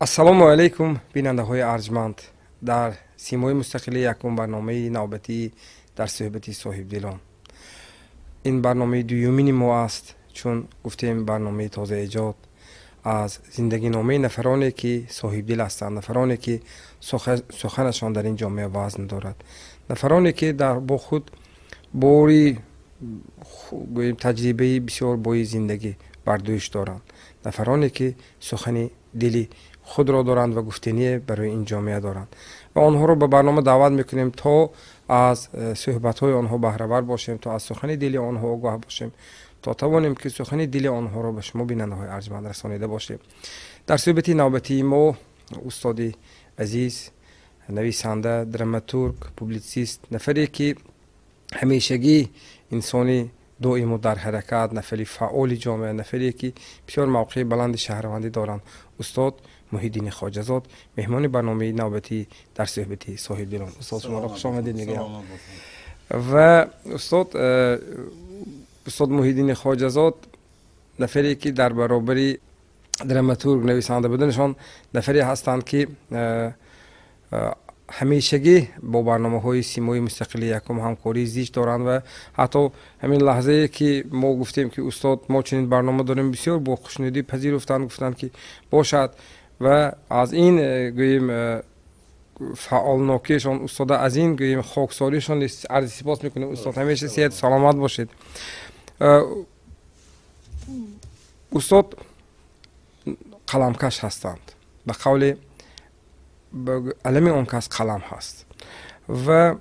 ассалому алайкум бинандаҳои арҷманд. дар симои мустақили якум барномаи навбатӣ дар суҳбати соҳибдилон. ин барномаи дуюмини мо аст, чун гуфтем барномаи тозаэҷод аз зиндагиномаи нафароне ки соҳибдил ҳастанд, нафароне ки суханашон дар ин ҷомеа вазн дорад, нафароне ки бо худ бори таҷрибаи бисёр бои зиндагӣ бар дӯш доранд, нафароне ки сухани дили худро доранд ва гуфтание барои ин ҷомеа доранд ва онҳоро ба барнома даъват мекунем то аз суҳбатҳои онҳо баҳравар бошем, то аз сухани дили онҳо огоҳ бошем, то тавонем ки сухани дили онҳоро ба шумо бинандаҳои арҷманд расонида бошем. дар суҳбати навбатии мо устоди азиз, нависанда, драматург, публицист, нафаре ки ҳамешагӣ инсони доиму дар ҳаракат, нафари фаъоли ҷомеа, нафаре ки бисёр мавқеи баланди шаҳрвандӣ доранд, устод муҳиддини хоҷазод, меҳмони барномаи навбатӣ дар суҳбати соҳибдилон. устод шуморо хуш омадед мегӯям. ва устод муҳиддини хоҷазод нафаре ки дар баробари драматург, нависанда буданашон нафаре ҳастанд ки ҳамешагӣ бо барномаҳои симои мустақили якум ҳамкории зич доранд ва ҳатто ҳамин лаҳзае ки мо гуфтем ки устод мо чунин барнома дорем, бисёр бо хушнудӣ пазируфтанд, гуфтанд ки бошад ва аз ин гӯем фаъолнокиашон устода, аз ин гӯем хоксоришон арзи сипос мекунем. устод ҳамеша сеҳату саломат бошед. устод қаламкаш ҳастанд, ба қавли алами он кас қалам ҳаст ва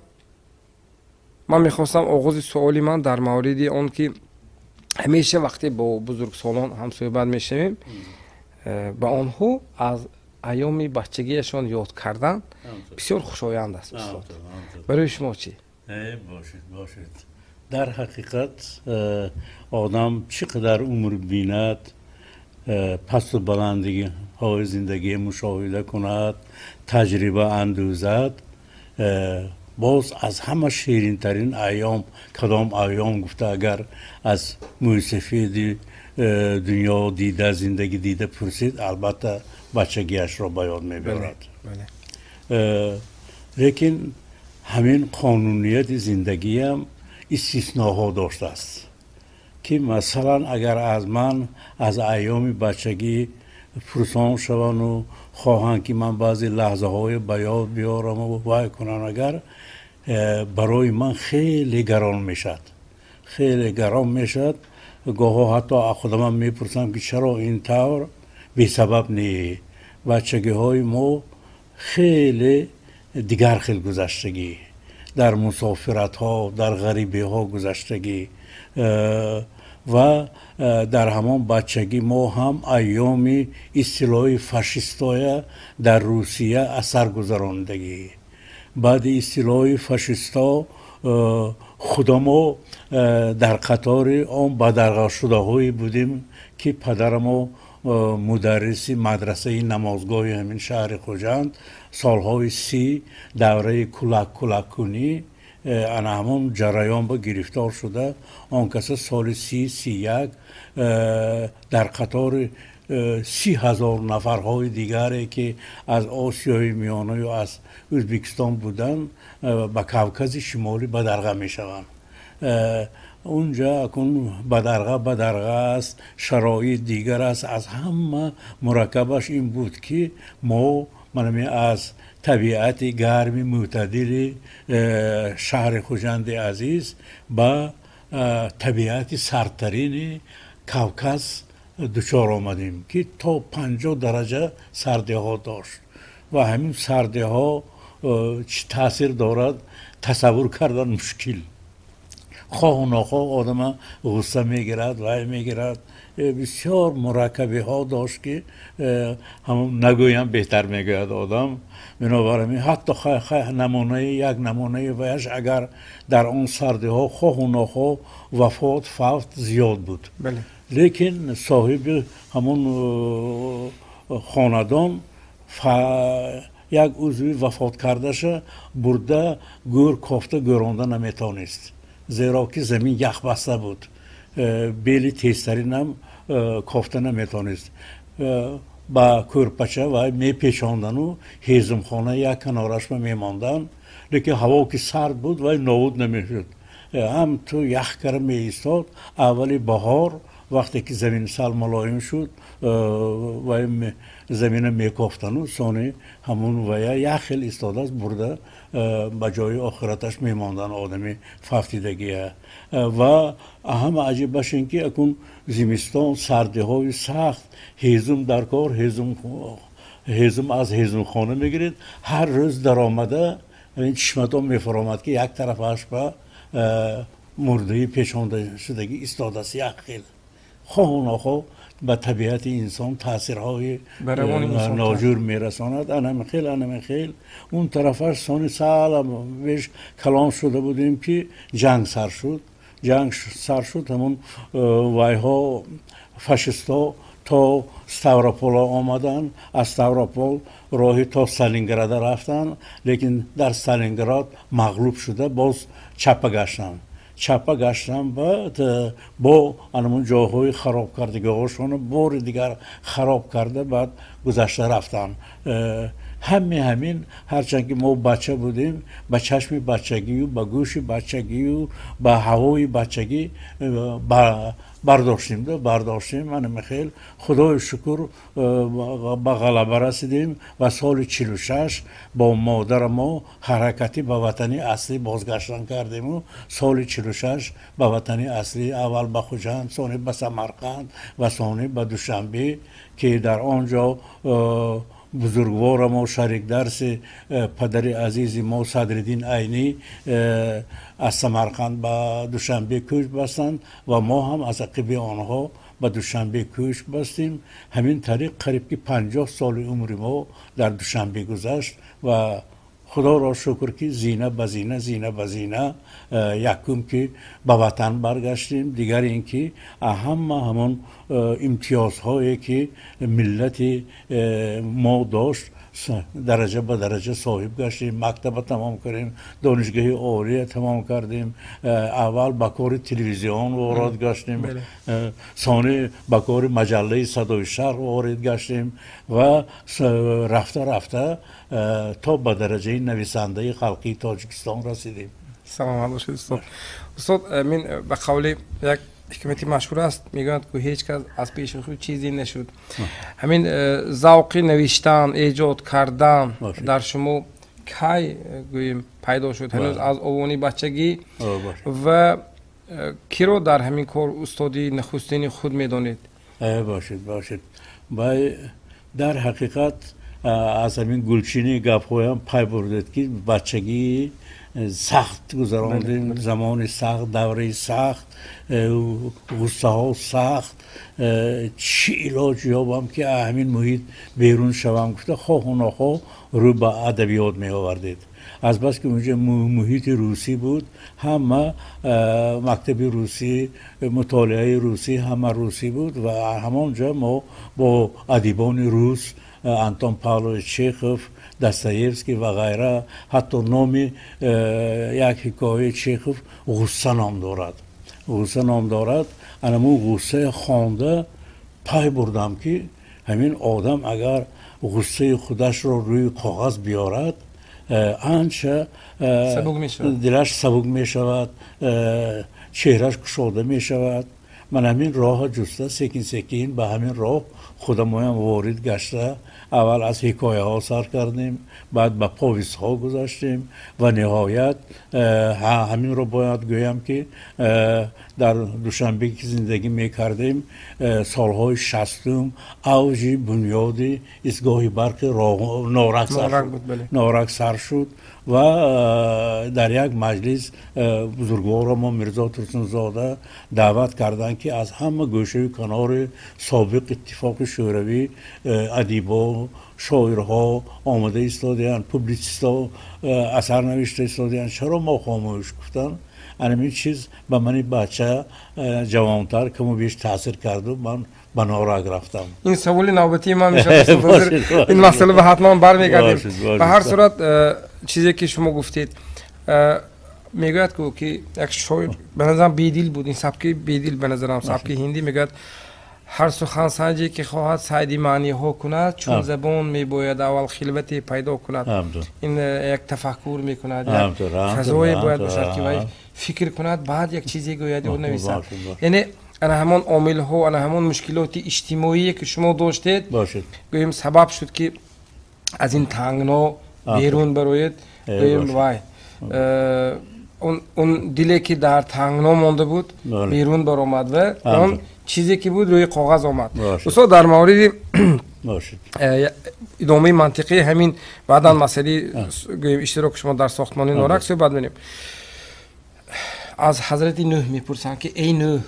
ман мехостам оғози суоли ман дар мавриди он ки ҳамеша вақте бо бузургсолон ҳамсӯҳбат мешавем, ба онҳо аз айёми бачагиашон ёд кардан бисёр хушоянд аст. устод, барои шумо чӣ? бошед. дар ҳақиқат одам чӣ қадар умр бинад, пасту баландиҳои зиндагӣ мушоҳида кунад, таҷриба андӯзад, боз аз ҳама ширинтарин айём кадом айём гуфта, агар аз мӯйсафеди дунё дида, зиндагӣ дида пурсид, албатта бачагиашро ба ёд мебарад. лекин ҳамин қонунияти зиндагиам истисноҳо доштааст ки масалан агар аз ман аз айёми бачагӣ пурсон шавану хоҳанд ки ман баъзе лаҳзаҳое ба ёд биёраму вай кунам, агар барои ман хеле гарон мешад, хеле гарон мешад. гоҳо ҳатто худамам мепурсам ки чаро ин тавр, бесабаб не. бачагиҳои мо хеле дигар хел гузаштагӣ, дар мусофиратҳо, дар ғарибиҳо гузаштагӣ ва дар ҳамон бачагӣ мо ҳам айёми истилои фашистоя дар Русия асар гузарондагӣ. баъди истилои фашисто худо мо дар қатори он бадарғашудаҳое будем ки падарамо мударриси мадрасаи намозгоҳи ҳамин шаҳри Хуҷанд, солҳои 30 давраи кулаккунӣ ана ҳамон ҷараён ба гирифтор шуда, он каса соли 30-31 дар қатори 30,000 нафарҳои дигаре ки аз Осиёи миёнаю аз Ӯзбекистон буданд, ба Кавкази шимолӣ бадарға мешаванд. اونجا اکن بدرغه است، شرایط دیگر است. از همه مرکبش این بود که ما منمی از طبیعت گرم معتدل شهر خوجند عزیز با طبیعت سردترین کاوکاز دچار آمدیم که تا 50 درجه سردی ها داشت و همین سردی ها چه تاثیر دارد تصور کردن مشکل. خواه و ناخواه آدم غصه میگیرد، وای میگیرد، بسیار مرکبی ها داشت که همون نگویم بهتر میگوید آدم. بنابراین حتی نمونه یک نمونه ویش اگر در اون سردی ها خواه و ناخواه وفات فوت زیاد بود. بله. لیکن صاحب همون خاندان یک عضوی وفات کرده شه برده گور کافته گرانده نمیتونست، زیرا که زمین یخ بسته بود، بیلی تیزترین هم کافته نمیتونست. با کورپچه و می پیچاندن و هیزمخانه یک کنارش میماندن لیکن هوا که سرد بود و نابود نمیشد هم تو یخ کرد می ایستاد اولی بهار وقتی که زمین سال ملایم شد و زمین میکافتن و سانی همون و یک خیلی ایستاده است برده به جای آخرتش میماندن آدمی ففتیدگیه و هم عجیب باشه اینکه اکون زمستان سردی های سخت هیزم در کار هیزم از هیزم خانه میگیرید هر روز در آمده این چشمت هم میفرامد که یک طرفش به مرده پیچانده شدگی ایستاده است یک خیلی خواه نخواه به طبیعت انسان تاثیرهای ناجور میرساند انم خیل اون طرفش سال سال بیش کلام شده بودیم که جنگ سر شد همون وایها فاشیستا تا ستاوروپول آمدن از ستاوروپول راهی تا استالینگراد رفتن لیکن در استالینگراد مغلوب شده باز چپه گشتن بعد با همون جاهای خراب کردگی هاشون بار دیگر خراب کرده بعد گذشته رفتن همین هرچند که ما بچه بودیم با چشم بچگی و با گوش بچگی و با هوای بچگی برداشتیم من خیلی خدای شکر با غلبه رسیدیم و سال 46 با مادر ما حرکتی به وطن اصلی بازگشتن کردیم و سال 46 به وطن اصلی اول به خوجند ثانی به سمرقند و ثانی به دوشنبه که در آنجا بزرگوار ما شریک درس پدر عزیز ما صدرالدین عینی از سمرقند به دوشنبه کوچ بستند و ما هم از عقب آنها به دوشنبه کوچ بستیم همین طریق قریب که 50 سال عمر ما در دوشنبه گذشت و خدا را شکر که زینه به زینه یکم که به وطن برگشتیم دیگر اینکه همون امتیازهایی که ملت ما داشت درجه به درجه صاحب گشتیم مکتب تمام کردیم دانشگاه عالی تمام کردیم اول با کار تلویزیون وارد گشتیم ثانی با کار مجله صدای شرق وارد گشتیم و رفته تا به درجه نویسنده خلقی تاجیکستان رسیدیم. سلام باشید استاد من به قول یک حکمتی مشهور است میگویند که هیچ کس از پیش خود چیزی نشد همین ذوق نوشتن ایجاد کردن در شما کی گوییم پیدا شد هنوز از اوانی بچگی و کی رو در همین کار استادی نخستین خود میدانید؟ باشید در حقیقت از همین گلچینی گپ هایم پی بردید که بچگی سخت گذراندیم زمان سخت دوره سخت غصه ها سخت چی علاج یابم که همین محیط بیرون شوم گفته خواه و نخواه رو به ادبیات می آوردید از بس که اونجا محیط روسی بود همه مکتب روسی مطالعه روسی همه روسی بود و همانجا ما با ادیبان روس انتون پاولویچ چیخوف داستایوفسکی و غیره حتی نام یک حکایه چیخوف غصه نام دارد انمو غصه خوانده پای بردم که همین آدم اگر غصه خودش رو روی کاغذ بیارد آنچه دلش سبک می شود چهرش گشاده می شود من همین راه جسته سکین به همین راه خودم وارد گشته اول از حکایه ها سر کردیم بعد به پاویس ها گذاشتیم و نهایت همین رو باید گویم که در دوشنبه که زندگی می کردیم سالهای 60 اوج بنیادی ایستگاه برق نارک سر شد و در یک مجلس بزرگوار ما میرزا ترسنزاده دعوت کردند که از همه گوشه کنار سابق اتفاق شوروی ادیبا شاعرها آمده ایستادند پوبلیسیستا اثر نوشته ایستادند چرا ما خاموش گفتن همین چیز به من بچه جوانتر که ما بیش تاثیر کرد و من به نارک رفتم این سوال نوبتی من میشه این مسئله به حتما برمیگردیم به هر صورت چیزی که شما گفتید میگوید که یک شاعر به نظرم بیدیل بود این سبک بیدیل به نظرم سبک هندی میگوید هر سخنسنجی که خواهد سعی معنی ها کند چون زبان می باید اول خلوتی پیدا کند این یک تفکر می کند یک فضای باید باشد که فکر کند بعد یک چیزی گوید و نویسد یعنی انا همون عامل ها انا همون مشکلات اجتماعی که شما داشتید گویم سبب شد که از این تنگنا بیرون بروید گویم وای اون دلی که در تنگنا مانده بود بیرون برآمد و اون چیزی که بود روی کاغذ آمد. دوستان در مورد ادامه منطقی همین بعدا مسئله اشتراک شما در ساختمان نورک صحبت می‌کنیم. از حضرت نوح میپرسن که ای نوح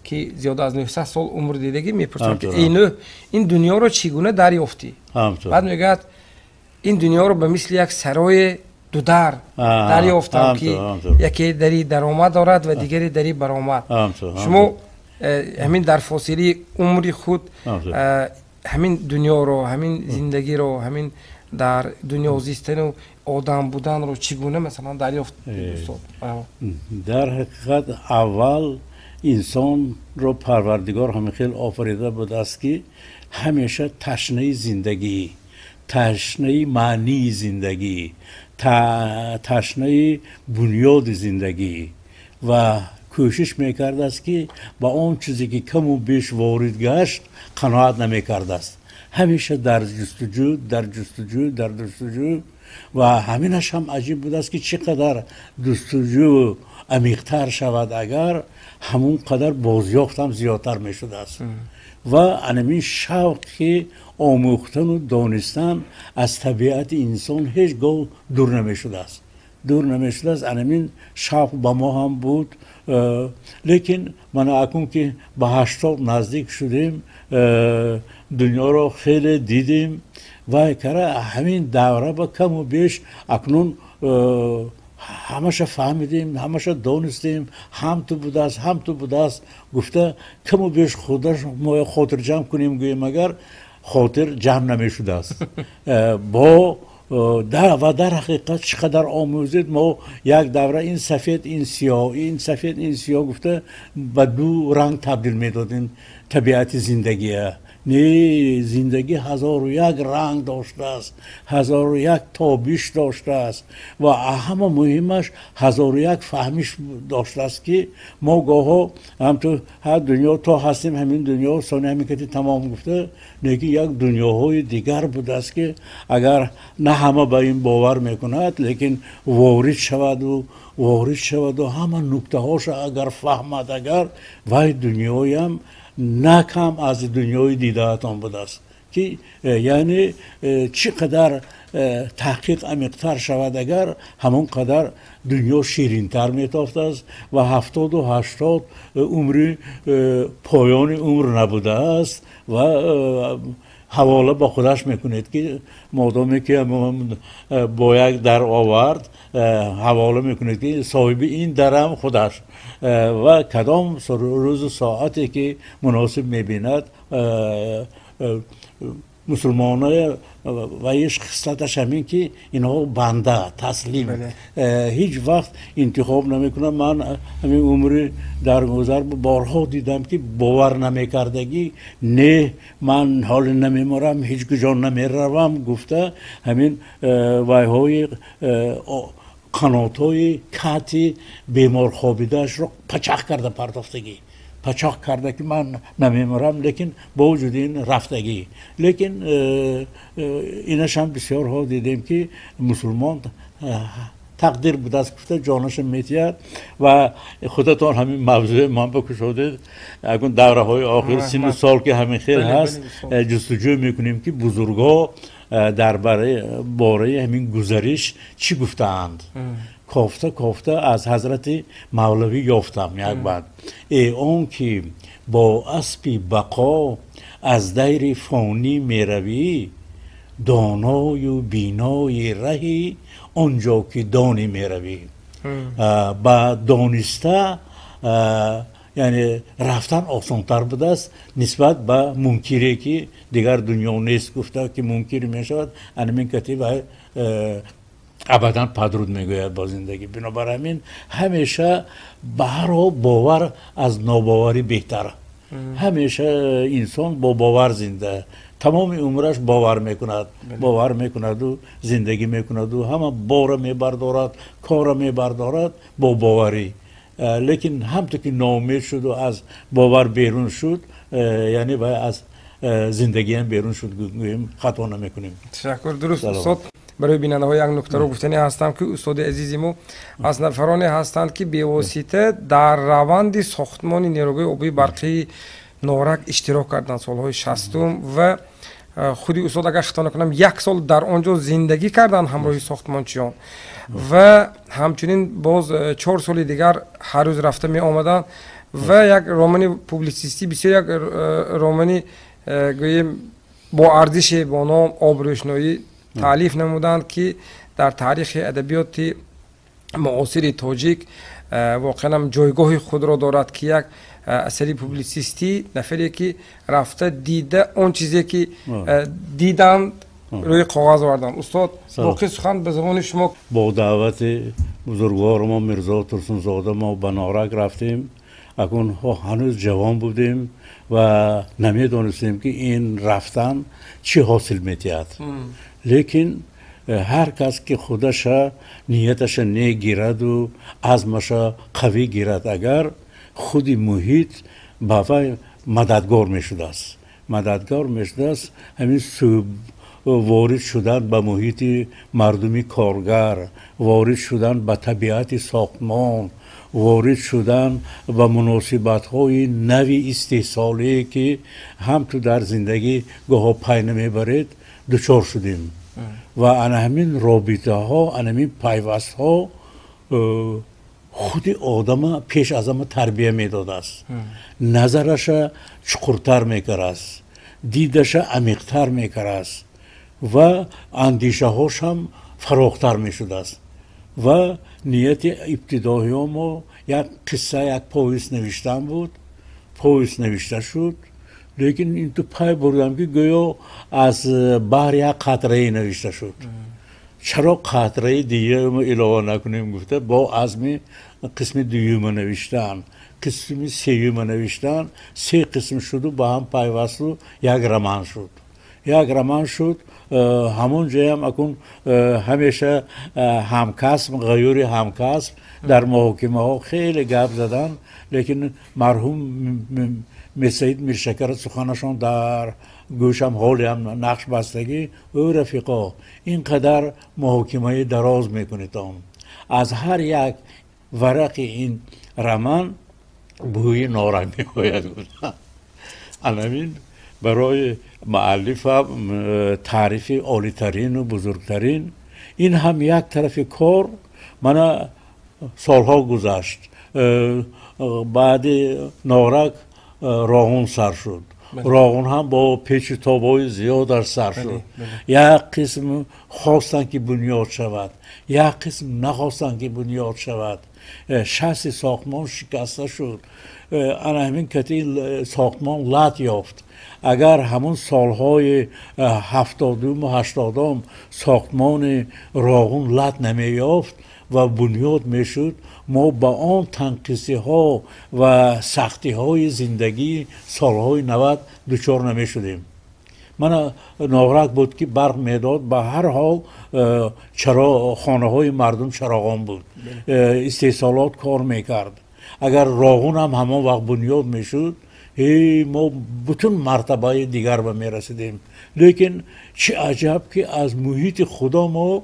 که زیاد از 900 سال عمر دیدگی میپرسن که ای نوح این دنیا رو چگونه دریافتی؟ بعد میگه این دنیا رو به مثل یک سرای دو در دریافتم که یکی دری درآمد دارد و دیگری دری برآمد. شما همین در فاصله عمر خود همین دنیا رو همین زندگی رو همین در دنیا زیستن و آدم بودن رو چگونه مثلا دریافت در حقیقت اول انسان رو پروردگار همین خیلی آفریده بود است که همیشه تشنه زندگی تشنه معنی زندگی تشنه بنیاد زندگی و کوشش میکرد است که با اون چیزی که کم و بیش وارد گشت قناعت نمیکرد است همیشه در جستجو و همینش هم عجیب بود است که چقدر جستجو عمیق‌تر شود اگر همون قدر بازیافت هم زیادتر میشد است و همین شوق که آموختن و دانستن از طبیعت انسان هیچ گاه دور نمیشد است همین شوق با ما هم بود لیکن من اکنون که به 80 نزدیک شدیم دنیا رو خیلی دیدیم و همین دوره با کم و بیش اکنون همشه فهمیدیم همشه دانستیم هم تو بود است گفته کم و بیش ما خاطر جمع کنیم گوییم اگر خاطر جمع نمیشده است با در حقیقت چقدر آموزید ما یک دوره این سفید این سیاه گفته به دو رنگ تبدیل میدادیم طبیعت زندگیه نه زندگی 1001 رنگ داشته است 1001 تابش داشته است و همه مهمش 1001 فهمش داشته است که ما گاها هم تو هر دنیا تا هستیم همین دنیا سانه همین که تمام گفته نگی یک دنیاهای دیگر بود است که اگر نه همه به این باور میکند لیکن وارد شود و همه نکته هاش اگر فهمد اگر وای دنیایم نه کم از دنیای دیدهاتان بود است که یعنی چقدر تحقیق عمیق‌تر شود اگر همون قدر دنیا شیرین‌تر میتافت است و 70 و 80 عمر پایان عمر نبوده است و حواله با خودش میکنید که مادامی که با یک در آورد حواله میکنید که صاحب این درم خودش و کدام روز ساعتی که مناسب میبیند مسلمانای و ایش خصلتش همین که اینها بنده تسلیم هیچ وقت انتخاب نمیکنم من همین عمری در گذر بارها دیدم که باور نمیکردگی نه من حال نمیمارم هیچ کجا نمیروم گفته همین وایهای قناتهای کتی بیمار خوابیدهش رو پچخ کرده پرداختگی پچاق کرده که من نمیمرم لیکن با وجود این رفتگی لیکن اینش هم بسیار ها دیدیم که مسلمان تقدیر بود است گفته جانش میتید و خودتان همین موضوع من بکشودید اگر دوره های آخر سن سال که همین خیلی هست جستجو میکنیم که بزرگا در باره همین گزارش چی گفتند کافته از حضرت مولوی یافتم یک بعد ای اون که با اسب بقا از دیر فانی میروی دانای و بینای رهی آنجا که دانی میروی با دانسته یعنی رفتن آسانتر بود است نسبت به منکری که دیگر دنیا نیست گفته که منکر میشود انمین کتی و ابدا پدرود میگوید با زندگی بنابراین همیشه به هر باور از ناباوری بهتره همیشه انسان با باور زنده تمام عمرش باور میکند و زندگی میکند و همه بار میبردارد کار میبردارد با باوری لیکن همطور که ناامید شد و از باور بیرون شد یعنی باید از زندگی هم بیرون شد گوییم خطا نمیکنیم. تشکر. درست استاد. برای بیننده های یک نکته رو گفتنی هستم که استاد عزیزیمو از نفرانی هستند که به واسطه در روند ساختمان نیروگاه آبی برقی نورک اشتراک کردن سالهای 60 و خودی استاد اگر خطا نکنم 1 سال در آنجا زندگی کردن همراه ساختمانچیان و همچنین باز 4 سال دیگر هر روز رفته می آمدن و یک رمان پوبلیسیستی بسیار یک رمانی گوییم با ارزش با نام آبروشنایی تالیف نمودند که در تاریخ ادبیات معاصر تاجیک واقعا جایگاه خود را دارد که یک اثری پوبلیسیستی نفری که رفته دیده اون چیزی که دیدند روی کاغذ آوردن. استاد باقی سخن به زبان شما. با دعوت بزرگوار ما میرزا ترسونزاده ما به نارک رفتیم. اکنون هنوز جوان بودیم و نمیدانستیم که این رفتن چی حاصل میتید لیکن هر کس که خودش نیتش نگیرد و عزمش قوی گیرد اگر خودی محیط با وی مددگار میشده است همین وارد شدن به محیط مردمی کارگر وارد شدن به طبیعت ساختمان وارد شدن و مناسبت های نوی استحصالی که هم تو در زندگی گاه پی نمیبرید دچار شدیم و همین رابطه ها همین پیوست ها خود آدم پیش از همه تربیه میداده است نظرش چقورتر میکرد است دیدش عمیقتر میکرد است و اندیشه هاش هم فراختر میشد است و نیت ابتدایی ما یک قصه یک پویست نوشتن بود پویست نوشته شد لیکن این تو پای بردم که گویا از بحر یک قطره نوشته شد چرا قطره دیگه ما علاوه نکنیم گفته با عزم قسم دوم نوشتن قسم سوم نوشتن 3 قسم شد و با هم پیوست و یک رمان شد همون جای هم اکن همیشه همکسب غیور همکسب در محاکمه ها خیلی گپ زدن لیکن مرحوم سید میرشکر سخنشان در گوشم حالی هم نقش بستگی او رفیقا اینقدر محاکمه دراز میکنید از هر یک ورق این رمان بوی نارنج میآید همین برای مؤلف تعریف عالی ترین و بزرگترین این هم یک طرف کار من سالها گذشت بعد نارک راغون سر شد راغون هم با پیچ تابای زیاد سر شد یک قسم خواستن که بنیاد شود یک قسم نخواستن که بنیاد شود شاسی ساختمان شکسته شد همین کتی ساختمان لط یافت اگر همون سالهای 70 و 80 ساختمان راغون لط نمی یافت و بنیاد میشد ما با آن تنقیصی ها و سختی های زندگی سالهای 90 دچار نمی شدیم. من نارک بود که برق میداد به هر حال خانه های مردم چراغان بود استحصالات کار میکرد اگر راغون هم همان وقت بنیاد میشد ما بتون مرتبه دیگر به میرسیدیم لیکن چه عجب که از محیط خدا ما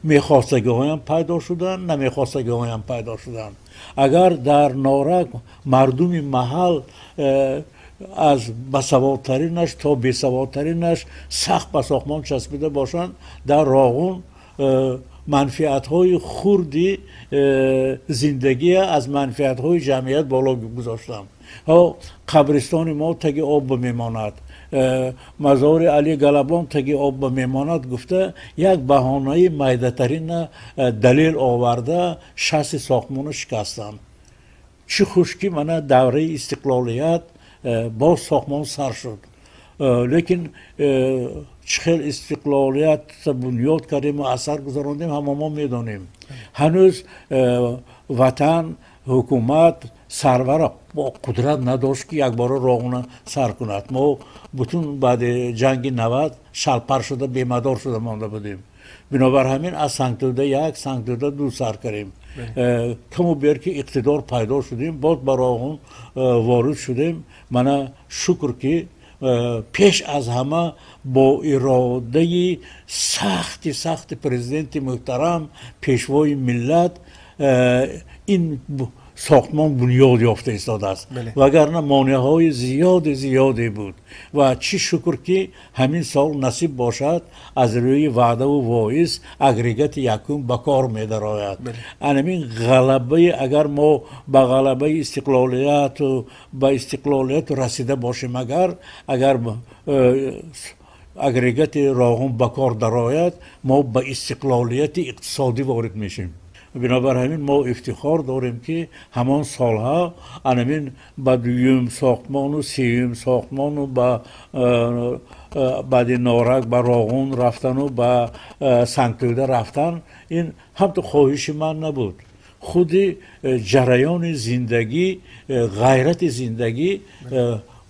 میخواستگی هایم پیدا شدن نمیخواستگی هایم پیدا شدن اگر در نارک مردم محل از بسوادترینش تا بیسوادترینش سخت به ساختمان چسبیده باشند در راغون منفعت های خوردی زندگی از منفعت های جمعیت بالا گذاشتم قبرستان ما تگی آب میماند مزار علی گلبان تگی آب میماند گفته یک بهانه میده ترین دلیل آورده شاسی ساختمان شکستن چه خوش که من دوره استقلالیت با ساختمان سر شد لیکن چخیل استقلالیت بنیاد کردیم و اثر گذاراندیم همه ما میدانیم هنوز وطن حکومت سرور با قدرت نداشت که یک بار راغون سر کند. ما بتون بعد جنگ 90 شلپر شده بیمدار شده مانده بودیم. بنابر همین از سنگتوده یک سنگتوده دو سر کردیم. کمو بیر که اقتدار پیدا شدیم باز برای وارد شدیم. من شکر که پیش از همه با اراده سخت پرزیدنت محترم پیشوای ملت این ساختمان بنیاد یافته ایستاده است وگرنه مانع های زیادی بود و چی شکر که همین سال نصیب باشد از روی وعده و واعظ اگریگت یکم به کار می درآید. همین غلبه اگر ما به غلبه استقلالیت و به استقلالیت رسیده باشیم اگر اگریگت راغون به کار درآید ما به استقلالیت اقتصادی وارد میشیم. بنابر همین ما افتخار داریم که همان سالها همین با دویم ساختمان و سیوم ساختمان و با بعد نارک با راغون رفتن و با سنگتوده رفتن این هم تو خواهش من نبود. خود جریان زندگی غیرت زندگی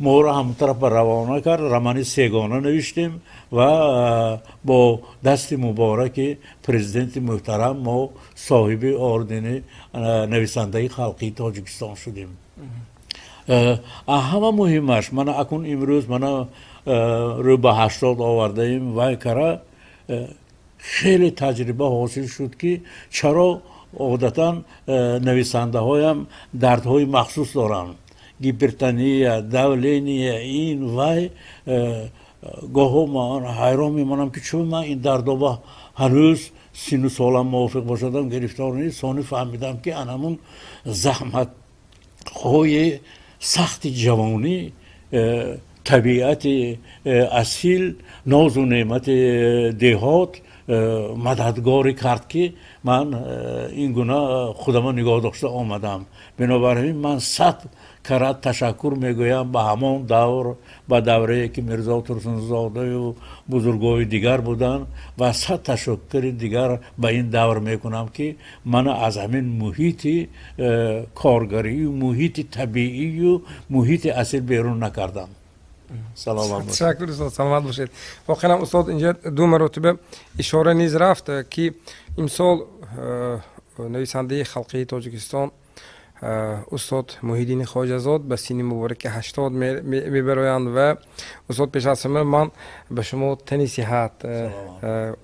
ما را هم طرف روانه کرد. رمان سیگانه نوشتیم و با دست مبارک پرزیدنت محترم ما صاحب آردن نویسنده خلقی تاجیکستان شدیم. همه مهمش من اکنون امروز من رو به 80 آورده ایم و کرا خیلی تجربه حاصل شد که چرا عادتا نویسنده هایم دردهای مخصوص دارن. گیپرتانیا، دولینیا این وای گاهو من حیران میمانم که چون من این دردها هنوز سن و سالم موافق باشدم گرفتار نیست. ثانی فهمیدم که انمون زحمت های سخت جوانی طبیعت اصیل ناز و نعمت دهات مددگاری کرد که من این گونه خودم نگاه داشته آمدم. بنابراین من 100 کرات تشکر میگویم به همان دور به دوره که میرزا ترسنزاده و بزرگای دیگر بودن و 100 تشکر دیگر به این دور میکنم که من از همین محیط کارگری و محیط طبیعی و محیط اصیل بیرون نکردم. سلامت باشید. تشکر استاد، سلامت باشید. واقعا استاد اینجا دو مرتبه اشاره نیز رفت که امسال نویسنده خلقی تاجیکستان استاد محیدین خواجه‌زاد به سن مبارک 80 میبرایند و استاد پیش از همه من به شما تنی صحت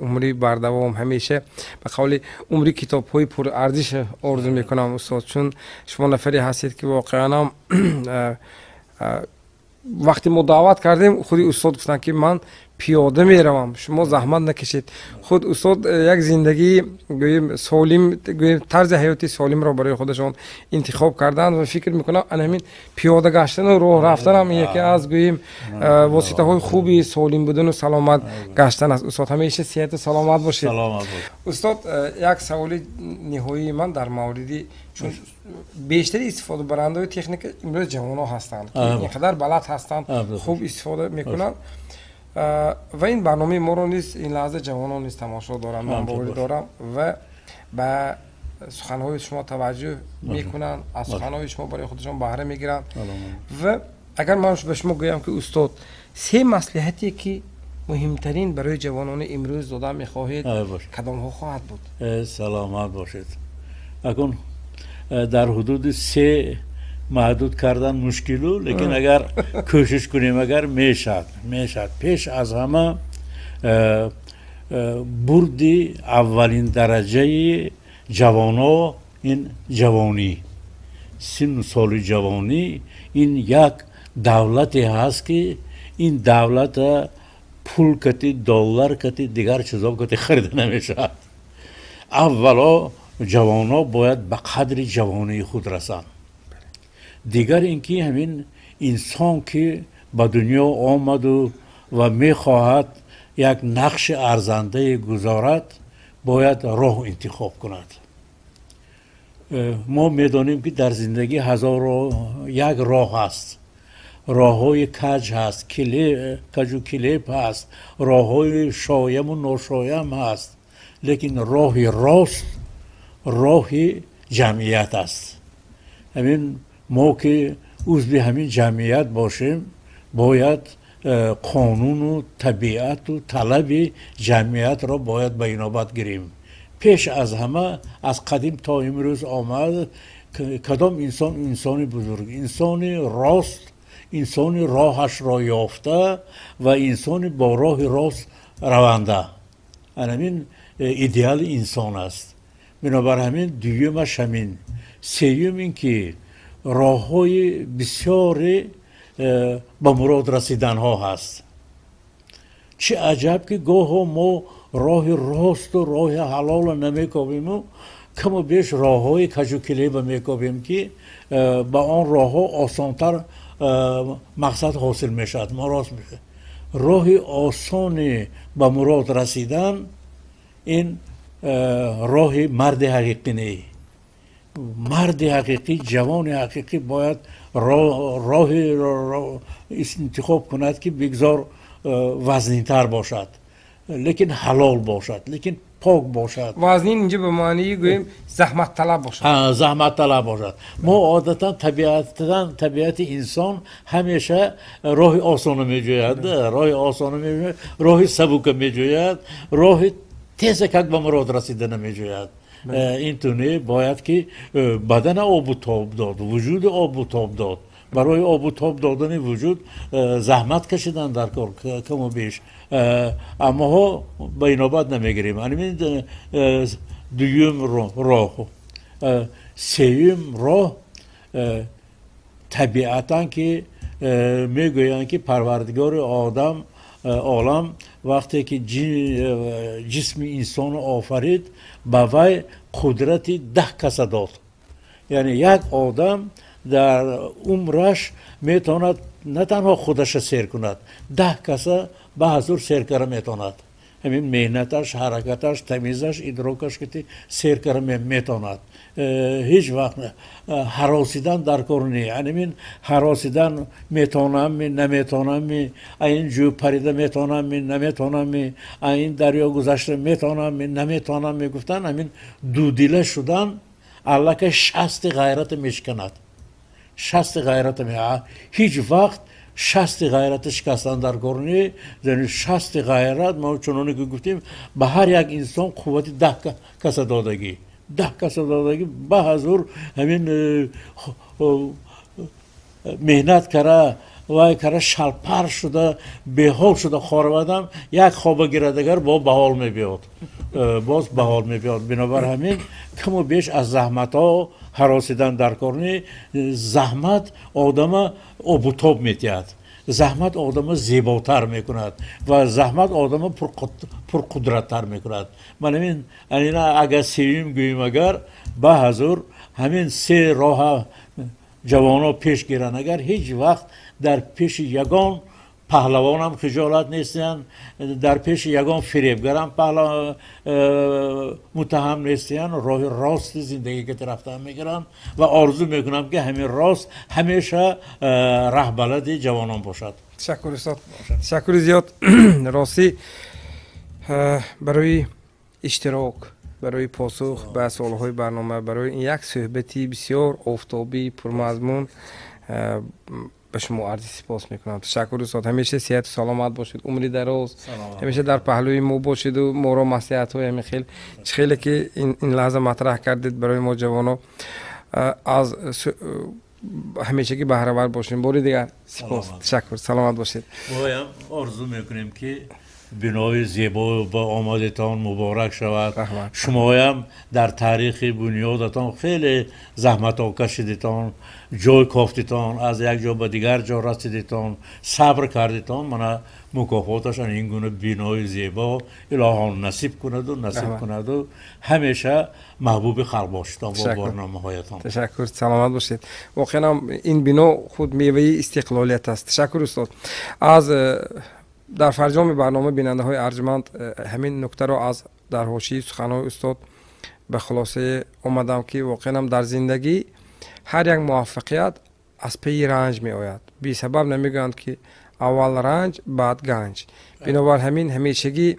عمری بردوام همیشه به قول عمری کتاب‌های پر ارزش آرزو میکنم استاد، چون شما نفری هستید که واقعا وقتی ما دعوت کردیم خود استاد گفتن که من پیاده میروم، شما زحمت نکشید. خود استاد یک زندگی گویم سالم، گویم طرز حیاتی سالم را برای خودشان انتخاب کردند و فکر میکنم همین پیاده گشتن و راه رفتن هم یکی از گویم واسطه های خوبی سالم بودن و سلامت گشتن است. استاد همیشه صحت و سلامت باشید. سلامت باشید. استاد یک سوال نهایی من در موردی چون بیشتر استفاده برنده تکنیک امروز جوان ها هستند که اینقدر بلد هستند خوب استفاده میکنند و این برنامه ما رو نیست این لحظه جوانان نیست تماشا دارن، من باوری دارم و به سخنهای شما توجه میکنن، از سخنهای شما برای خودشان بهره میگیرن و اگر من به شما گویم که استاد 3 مصلحتی که مهمترین برای جوانان امروز دادن میخواهید کدام ها خواهد بود؟ سلامت باشید. اکنون در حدود 3 محدود کردن مشکلو، لیکن اگر کوشش کنیم اگر میشد. پیش از همه بردی اولین درجه جوانا این جوانی، سن سال جوانی این یک دولتی هست که این دولت پول کتی دلار کتی دیگر چیزا کتی خرید نمیشد. اولا جوانا باید به قدر جوانی خود رسند. دیگر اینکه همین انسان که به دنیا آمد و میخواهد یک نقش ارزنده گذارد باید راه انتخاب کند. ما میدانیم که در زندگی 1001 راه هست. راه های کج هست، کج و کلیپ هست، راه های شایم و ناشایم هست، لیکن راه راست راه جمعیت است. همین ما که عضو همین جمعیت باشیم باید قانون و طبیعت و طلب جمعیت را باید به اینابت گیریم. پیش از همه از قدیم تا امروز آمد کدام انسان انسانی بزرگ، انسانی راست، انسانی راهش را یافته و انسانی با راه راست رونده. همین ایدئال انسان است. بنابر همین دویمش همین. سوم این که راه های بسیاری به مراد رسیدن ها هست. چه عجب که گاه ما راه راست و راه حلال نمیکابیم و کم و بیش راه های کجوکلی میکابیم که با آن راه ها آسانتر مقصد حاصل میشد. ما راست میشه. راه آسان به مراد رسیدن این راه مرد حقیقی نه. مرد حقیقی، جوان حقیقی باید راه انتخاب کند که بگذار وزنی‌تر باشد لیکن حلال باشد، لیکن پاک باشد. وزنین اینجا به معنی گوییم زحمت طلب باشد. زحمت طلب باشد. ما عادتا طبیعت انسان همیشه راه آسان میجوید، راه سبک میجوید، راه تیز که به مراد رسیده نمیجوید. اینطوری باید که بدن آب و تاب داد، وجود آب و تاب داد. برای آب و تاب دادن وجود زحمت کشیدن در کار کم و بیش، اما ها به اینابت نمیگیریم. همین دویم راه. سوم راه طبیعتا که میگویند که پروردگار عالم وقتی که جسم انسان آفرید به وی قدرت 10 کس داد. یعنی یک آدم در عمرش میتواند نه تنها خودش سیر کند، 10 کس به حضور سیر کرده میتواند. همین مهنتش، حرکتش، تمیزش، ادراکش که سیر کرده میتواند. هیچ وقت هراسیدن در کار نیست. همین هراسیدن میتونم نمیتونم، این جو پریده میتونم نمیتونم، این دریا گذشته میتونم نمیتونم میگفتن. همین دودیله شدن الله که 60 غیرت میشکند. 60 غیرت هیچ وقت 60 غیرت شکستن در کار نیست. یعنی 60 غیرت ما چنانه که گفتیم به هر یک انسان قوت 10 کس دادگی. 10 کس دادگی به حضور همین مهنت کرده و کرده شلپر شده، به حال شده خواروادم یک خواب گیردگر با به حال میبیاد، باز به حال میبیاد. بنابر همین کم و بیش از زحمت ها هراسیدن در کار نیست. زحمت آدم آبوتاب میتید، زحمت آدم زیباتر میکند و زحمت آدم پرقدرتتر میکند. من همین اگر سویم گوییم اگر به حضور همین 3 راه جوانا پیش گیرن، اگر هیچ وقت در پیش یگان پهلوان هم خجالت نیستن، در پیش یگان فریبگر هم متهم نیستن، راه راست زندگی که رفتن میگیرن و آرزو میکنم که همین راست همیشه رهبلد جوانان باشد. تشکر استاد. تشکر زیاد. راستی برای اشتراک، برای پاسخ به سوالهای برنامه، برای این یک صحبتی بسیار آفتابی پرمضمون به شما عرض سپاس میکنم. تشکر استاد. همیشه صحت و سلامت باشید، عمری دراز، همیشه در پهلوی ما باشید و ما را نصیحت های همین خیلی که این لحظه مطرح کردید برای ما جوانا از همیشه که بهره ور باشیم. باری دیگر سپاس. تشکر. سلامت باشید. ما هم آرزو میکنیم که بنای زیبا با آمدتان مبارک شود. شما هم در تاریخ بنیادتان خیلی زحمت ها کشیدتان، جای کافتتان، از یک جا به دیگر جا رسیدتان، صبر کردتان. من مکافاتش این گونه بنای زیبا الهی نصیب کند و همیشه محبوب خلق باشتان با برنامه هایتان. تشکر. سلامت باشید. واقعا این بنا خود میوه استقلالیت است. تشکر استاد. از در فرجام برنامه بیننده های ارجمند همین نکته را از در حاشیه سخنهای استاد به خلاصه اومدم که واقعا در زندگی هر یک موفقیت از پی رنج می آید. بی سبب نمیگویند که اول رنج بعد گنج. بنابر همین همیشگی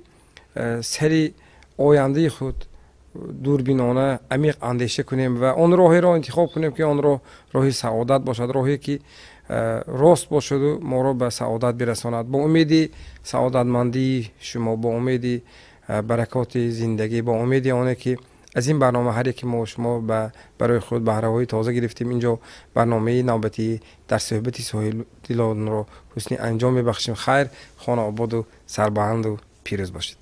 سری آینده خود دوربینانه عمیق اندیشه کنیم و آن راهی را انتخاب کنیم که آن راه سعادت باشد، راهی که راست باشد و ما را به سعادت برساند. با امید سعادتمندی شما، با امید برکات زندگی، با امید آنه که از این برنامه هر یک ما شما برای خود بهره‌های تازه گرفتیم. اینجا برنامه نوبتی در صحبت سهیل دیلان را حسنی انجام میبخشیم. خیر، خانه آباد و سربلند و پیروز باشید.